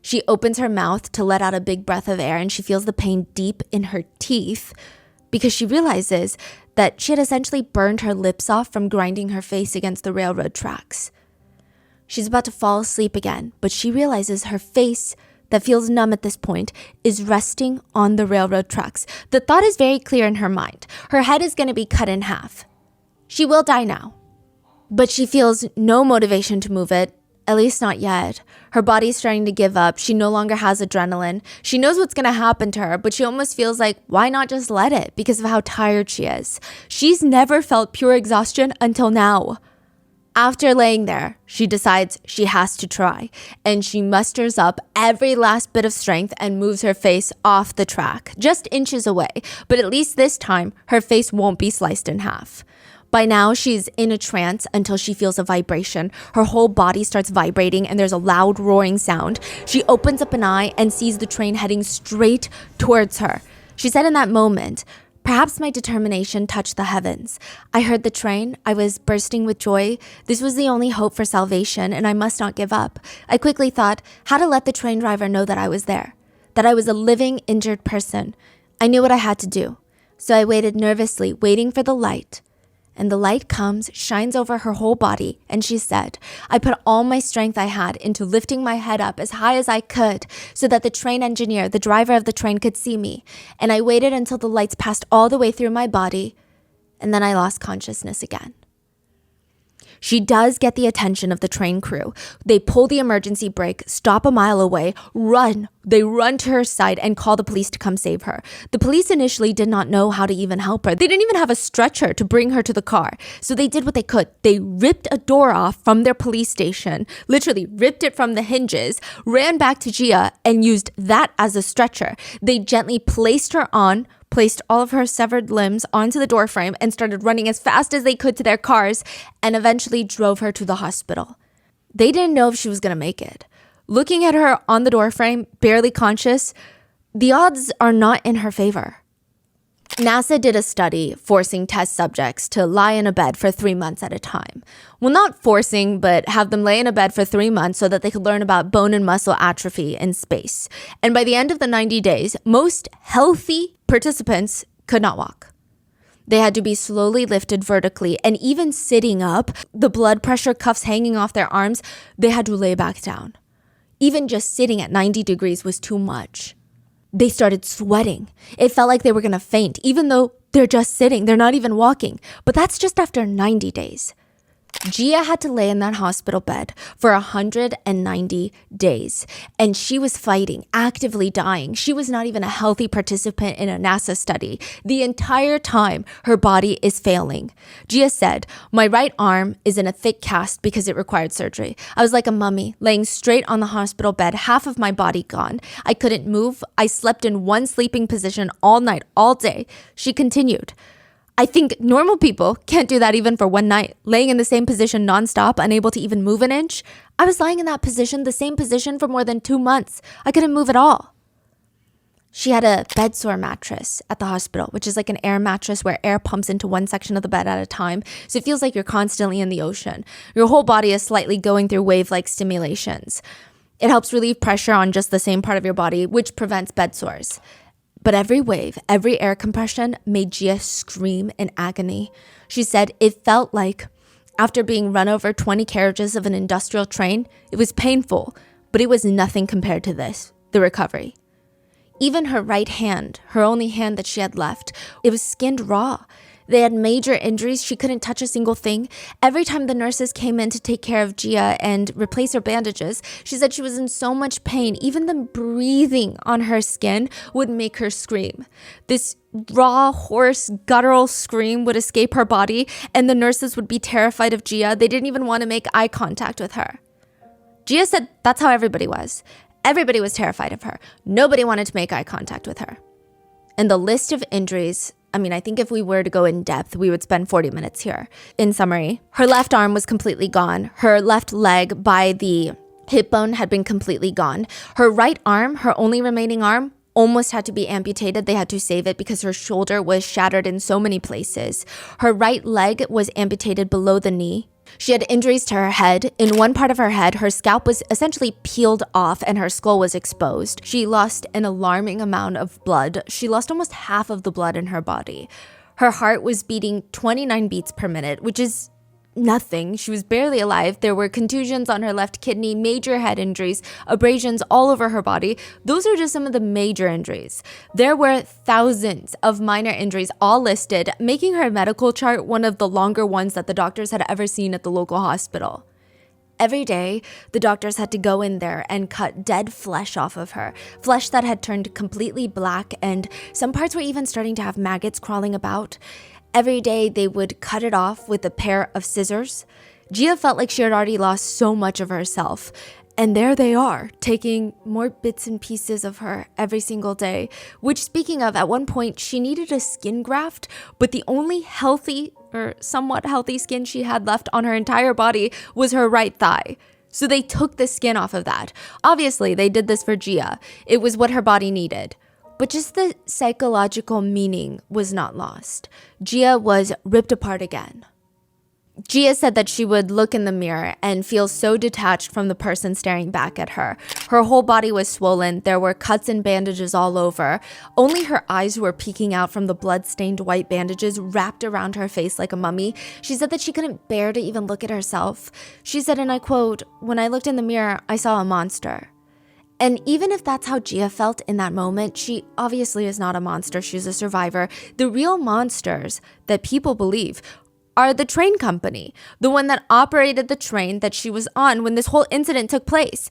S2: She opens her mouth to let out a big breath of air, and she feels the pain deep in her teeth because she realizes that she had essentially burned her lips off from grinding her face against the railroad tracks. She's about to fall asleep again, but she realizes her face, that feels numb at this point, is resting on the railroad tracks. The thought is very clear in her mind. Her head is going to be cut in half. She will die now, but she feels no motivation to move it, at least not yet. Her body's starting to give up. She no longer has adrenaline. She knows what's going to happen to her, but she almost feels like, why not just let it because of how tired she is? She's never felt pure exhaustion until now. After laying there, she decides she has to try, and she musters up every last bit of strength and moves her face off the track, just inches away, but at least this time, her face won't be sliced in half. By now, she's in a trance until she feels a vibration. Her whole body starts vibrating and there's a loud roaring sound. She opens up an eye and sees the train heading straight towards her. She said in that moment, perhaps my determination touched the heavens. I heard the train. I was bursting with joy. This was the only hope for salvation and I must not give up. I quickly thought how to let the train driver know that I was there, that I was a living, injured person. I knew what I had to do. So I waited nervously, waiting for the light. And the light comes, shines over her whole body, and she said, I put all my strength I had into lifting my head up as high as I could so that the train engineer, the driver of the train, could see me. And I waited until the lights passed all the way through my body, and then I lost consciousness again. She does get the attention of the train crew. They pull the emergency brake, stop a mile away, run. They run to her side and call the police to come save her. The police initially did not know how to even help her. They didn't even have a stretcher to bring her to the car. So they did what they could. They ripped a door off from their police station, literally ripped it from the hinges, ran back to Gia and used that as a stretcher. They gently placed her on, placed all of her severed limbs onto the doorframe and started running as fast as they could to their cars and eventually drove her to the hospital. They didn't know if she was going to make it. Looking at her on the doorframe, barely conscious, the odds are not in her favor. NASA did a study forcing test subjects to lie in a bed for 3 months at a time. Well, not forcing, but have them lay in a bed for 3 months so that they could learn about bone and muscle atrophy in space. And by the end of the 90 days, most healthy participants could not walk. They had to be slowly lifted vertically, and even sitting up, the blood pressure cuffs hanging off their arms, they had to lay back down. Even just sitting at 90 degrees was too much. They started sweating. It felt like they were going to faint, even though they're just sitting. They're not even walking. But that's just after 90 days. Gia had to lay in that hospital bed for 190 days, and she was fighting, actively dying. She was not even a healthy participant in a NASA study. The entire time, her body is failing. Gia said, my right arm is in a thick cast because it required surgery. I was like a mummy, laying straight on the hospital bed, half of my body gone. I couldn't move. I slept in one sleeping position all night, all day. She continued, I think normal people can't do that even for one night, laying in the same position nonstop, unable to even move an inch. I was lying in that position, the same position for more than 2 months. I couldn't move at all. She had a bed sore mattress at the hospital, which is like an air mattress where air pumps into one section of the bed at a time. So it feels like you're constantly in the ocean. Your whole body is slightly going through wave-like stimulations. It helps relieve pressure on just the same part of your body, which prevents bed sores. But every wave, every air compression made Gia scream in agony. She said it felt like After being run over 20 carriages of an industrial train, it was painful, but it was nothing compared to this, the recovery. Even her right hand, her only hand that she had left, it was skinned raw. They had major injuries. She couldn't touch a single thing. Every time the nurses came in to take care of Gia and replace her bandages, she said she was in so much pain. Even the breathing on her skin would make her scream. This raw, hoarse, guttural scream would escape her body, and the nurses would be terrified of Gia. They didn't even want to make eye contact with her. Gia said that's how everybody was. Everybody was terrified of her. Nobody wanted to make eye contact with her. And the list of injuries, I think if we were to go in depth, we would spend 40 minutes here. In summary, her left arm was completely gone. Her left leg by the hip bone had been completely gone. Her right arm, her only remaining arm, almost had to be amputated. They had to save it because her shoulder was shattered in so many places. Her right leg was amputated below the knee. She had injuries to her head. In one part of her head, her scalp was essentially peeled off and her skull was exposed. She lost an alarming amount of blood. She lost almost half of the blood in her body. Her heart was beating 29 beats per minute, which is nothing. She was barely alive. There were contusions on her left kidney, major head injuries, abrasions all over her body. Those are just some of the major injuries. There were thousands of minor injuries all listed, making her medical chart one of the longer ones that the doctors had ever seen at the local hospital. Every day, the doctors had to go in there and cut dead flesh off of her, flesh that had turned completely black, and some parts were even starting to have maggots crawling about. Every day, they would cut it off with a pair of scissors. Gia felt like she had already lost so much of herself. And there they are, taking more bits and pieces of her every single day. Which, speaking of, at one point, she needed a skin graft, but the only healthy or somewhat healthy skin she had left on her entire body was her right thigh. So they took the skin off of that. Obviously, they did this for Gia. It was what her body needed. But just the psychological meaning was not lost. Gia was ripped apart again. Gia said that she would look in the mirror and feel so detached from the person staring back at her. Her whole body was swollen. There were cuts and bandages all over. Only her eyes were peeking out from the blood-stained white bandages wrapped around her face like a mummy. She said that she couldn't bear to even look at herself. She said, and I quote, "When I looked in the mirror, I saw a monster." And even if that's how Gia felt in that moment, she obviously is not a monster. She's a survivor. The real monsters that people believe are the train company, the one that operated the train that she was on when this whole incident took place.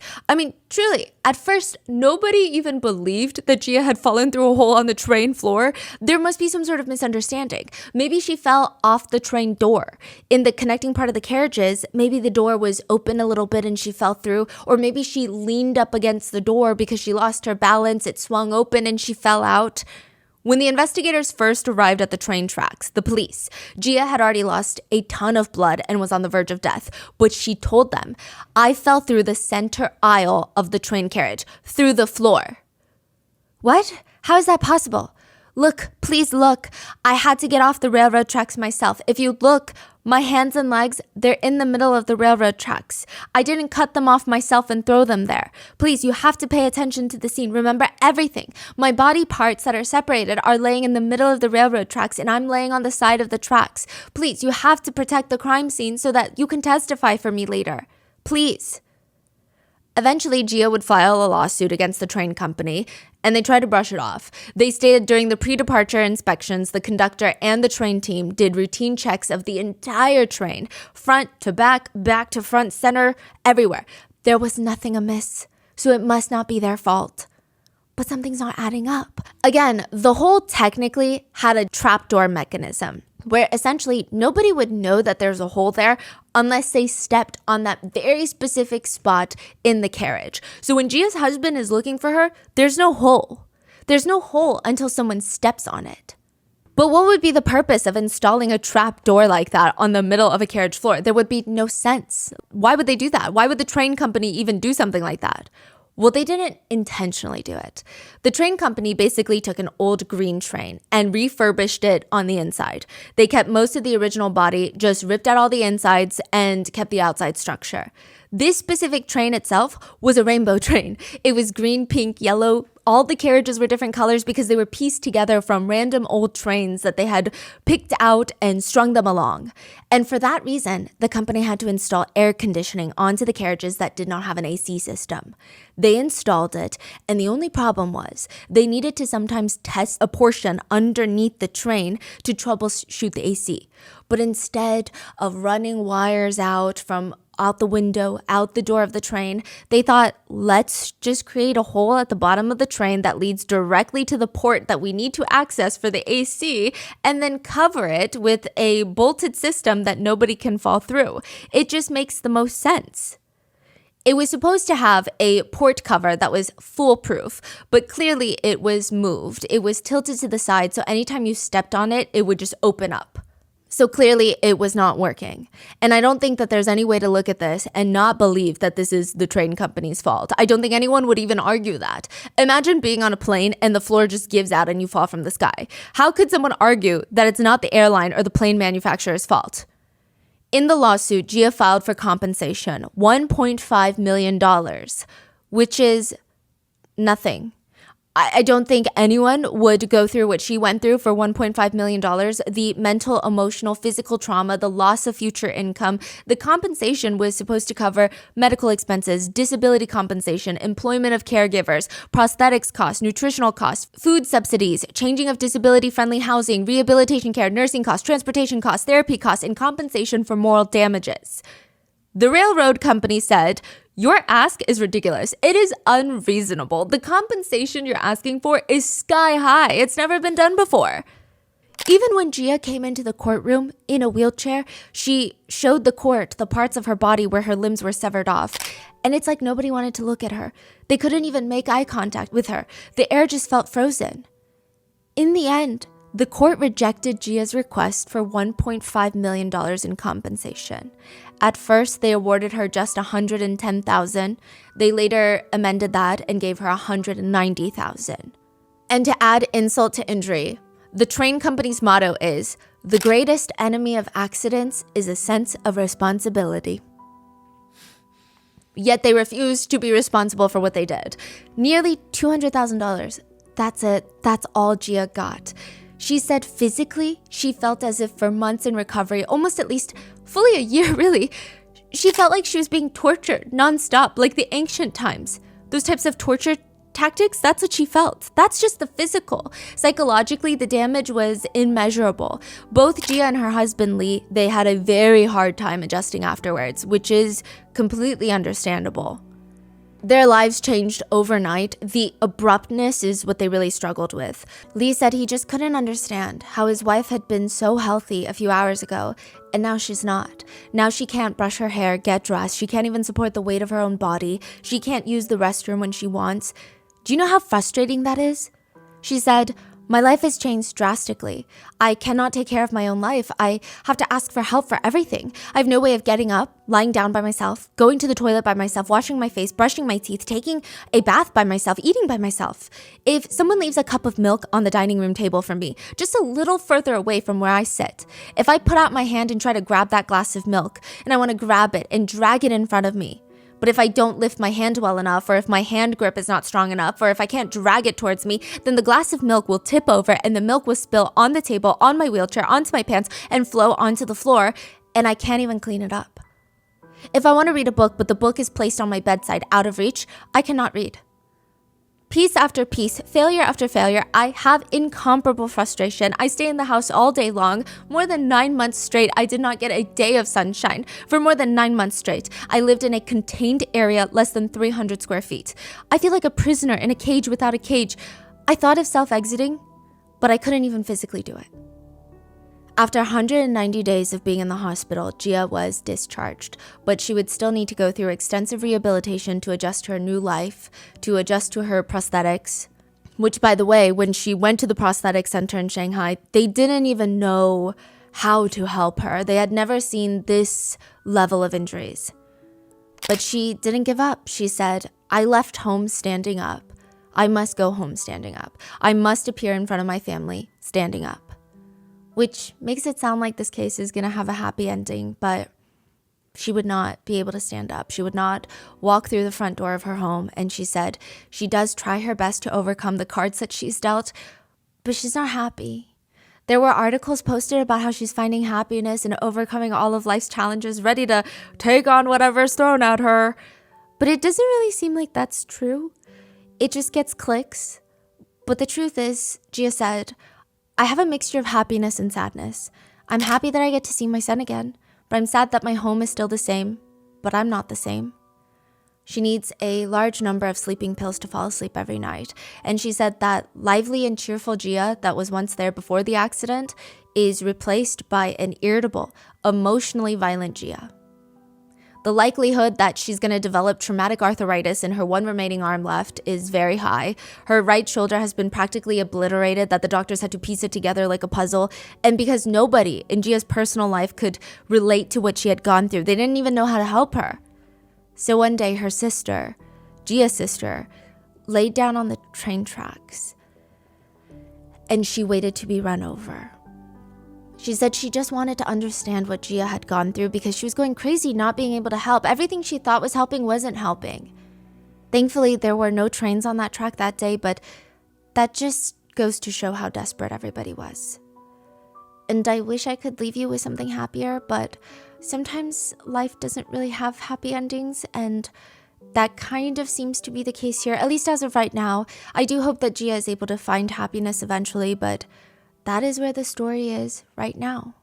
S2: Truly, at first, nobody even believed that Gia had fallen through a hole on the train floor. There must be some sort of misunderstanding. Maybe she fell off the train door. In the connecting part of the carriages, maybe the door was open a little bit and she fell through, or maybe she leaned up against the door because she lost her balance, it swung open and she fell out. When the investigators first arrived at the train tracks, the police, Gia had already lost a ton of blood and was on the verge of death. But she told them, "I fell through the center aisle of the train carriage, through the floor." What? How is that possible? Look, please look. I had to get off the railroad tracks myself. If you look, my hands and legs, they're in the middle of the railroad tracks. I didn't cut them off myself and throw them there. Please, you have to pay attention to the scene. Remember everything. My body parts that are separated are laying in the middle of the railroad tracks and I'm laying on the side of the tracks. Please, you have to protect the crime scene so that you can testify for me later. Please. Eventually, Gia would file a lawsuit against the train company, and they tried to brush it off. They stated during the pre-departure inspections, the conductor and the train team did routine checks of the entire train, front to back, back to front, center, everywhere. There was nothing amiss, so it must not be their fault. But something's not adding up. Again, the hole technically had a trapdoor mechanism, where essentially nobody would know that there's a hole there unless they stepped on that very specific spot in the carriage. So when Gia's husband is looking for her, there's no hole. There's no hole until someone steps on it. But what would be the purpose of installing a trap door like that on the middle of a carriage floor? There would be no sense. Why would they do that? Why would the train company even do something like that? Well, they didn't intentionally do it. The train company basically took an old green train and refurbished it on the inside. They kept most of the original body, just ripped out all the insides and kept the outside structure. This specific train itself was a rainbow train. It was green, pink, yellow. All the carriages were different colors because they were pieced together from random old trains that they had picked out and strung them along. And for that reason, the company had to install air conditioning onto the carriages that did not have an AC system. They installed it, and the only problem was they needed to sometimes test a portion underneath the train to troubleshoot the AC. But instead of running wires out the window, out the door of the train, they thought, let's just create a hole at the bottom of the train that leads directly to the port that we need to access for the AC, and then cover it with a bolted system that nobody can fall through. It just makes the most sense. It was supposed to have a port cover that was foolproof, but clearly it was moved. It was tilted to the side, so anytime you stepped on it, it would just open up. So clearly it was not working. And I don't think that there's any way to look at this and not believe that this is the train company's fault. I don't think anyone would even argue that. Imagine being on a plane and the floor just gives out and you fall from the sky. How could someone argue that it's not the airline or the plane manufacturer's fault? In the lawsuit, Gia filed for compensation, $1.5 million, which is nothing. I don't think anyone would go through what she went through for $1.5 million. The mental, emotional, physical trauma, the loss of future income. The compensation was supposed to cover medical expenses, disability compensation, employment of caregivers, prosthetics costs, nutritional costs, food subsidies, changing of disability-friendly housing, rehabilitation care, nursing costs, transportation costs, therapy costs, and compensation for moral damages. The railroad company said, your ask is ridiculous. It is unreasonable. The compensation you're asking for is sky high. It's never been done before. Even when Gia came into the courtroom in a wheelchair, she showed the court the parts of her body where her limbs were severed off. And it's like nobody wanted to look at her. They couldn't even make eye contact with her. The air just felt frozen. In the end, the court rejected Gia's request for $1.5 million in compensation. At first, they awarded her just $110,000. They later amended that and gave her $190,000. And to add insult to injury, the train company's motto is, the greatest enemy of accidents is a sense of responsibility. Yet they refused to be responsible for what they did. Nearly $200,000. That's it. That's all Gia got. She said physically, she felt as if for months in recovery, almost at least fully a year really, she felt like she was being tortured nonstop, like the ancient times. Those types of torture tactics, that's what she felt. That's just the physical. Psychologically, the damage was immeasurable. Both Gia and her husband Lee, they had a very hard time adjusting afterwards, which is completely understandable. Their lives changed overnight. The abruptness is what they really struggled with. Lee said he just couldn't understand how his wife had been so healthy a few hours ago, and now she's not. Now she can't brush her hair, get dressed. She can't even support the weight of her own body. She can't use the restroom when she wants. Do you know how frustrating that is? She said, my life has changed drastically. I cannot take care of my own life. I have to ask for help for everything. I have no way of getting up, lying down by myself, going to the toilet by myself, washing my face, brushing my teeth, taking a bath by myself, eating by myself. If someone leaves a cup of milk on the dining room table for me, just a little further away from where I sit, if I put out my hand and try to grab that glass of milk, and I want to grab it and drag it in front of me, but if I don't lift my hand well enough, or if my hand grip is not strong enough, or if I can't drag it towards me, then the glass of milk will tip over and the milk will spill on the table, on my wheelchair, onto my pants, and flow onto the floor, and I can't even clean it up. If I want to read a book, but the book is placed on my bedside, out of reach, I cannot read. Piece after piece, failure after failure, I have incomparable frustration. I stay in the house all day long. More than 9 months straight, I did not get a day of sunshine. For more than 9 months straight, I lived in a contained area less than 300 square feet. I feel like a prisoner in a cage without a cage. I thought of self-exiting, but I couldn't even physically do it. After 190 days of being in the hospital, Gia was discharged, but she would still need to go through extensive rehabilitation to adjust to her new life, to adjust to her prosthetics, which, by the way, when she went to the prosthetic center in Shanghai, they didn't even know how to help her. They had never seen this level of injuries. But she didn't give up. She said, I left home standing up. I must go home standing up. I must appear in front of my family standing up. Which makes it sound like this case is going to have a happy ending, but she would not be able to stand up. She would not walk through the front door of her home. And she said she does try her best to overcome the cards that she's dealt, but she's not happy. There were articles posted about how she's finding happiness and overcoming all of life's challenges, ready to take on whatever's thrown at her. But it doesn't really seem like that's true. It just gets clicks. But the truth is, Gia said, I have a mixture of happiness and sadness. I'm happy that I get to see my son again, but I'm sad that my home is still the same, but I'm not the same. She needs a large number of sleeping pills to fall asleep every night. And she said that lively and cheerful Gia that was once there before the accident is replaced by an irritable, emotionally violent Gia. The likelihood that she's going to develop traumatic arthritis in her one remaining arm left is very high. Her right shoulder has been practically obliterated, that the doctors had to piece it together like a puzzle. And because nobody in Gia's personal life could relate to what she had gone through, they didn't even know how to help her. So one day her sister, Gia's sister, laid down on the train tracks and she waited to be run over. She said she just wanted to understand what Gia had gone through because she was going crazy not being able to help. Everything she thought was helping wasn't helping. Thankfully, there were no trains on that track that day, but that just goes to show how desperate everybody was. And I wish I could leave you with something happier, but sometimes life doesn't really have happy endings, and that kind of seems to be the case here, at least as of right now. I do hope that Gia is able to find happiness eventually, but that is where the story is right now.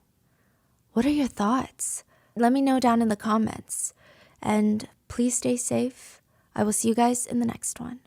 S2: What are your thoughts? Let me know down in the comments. And please stay safe. I will see you guys in the next one.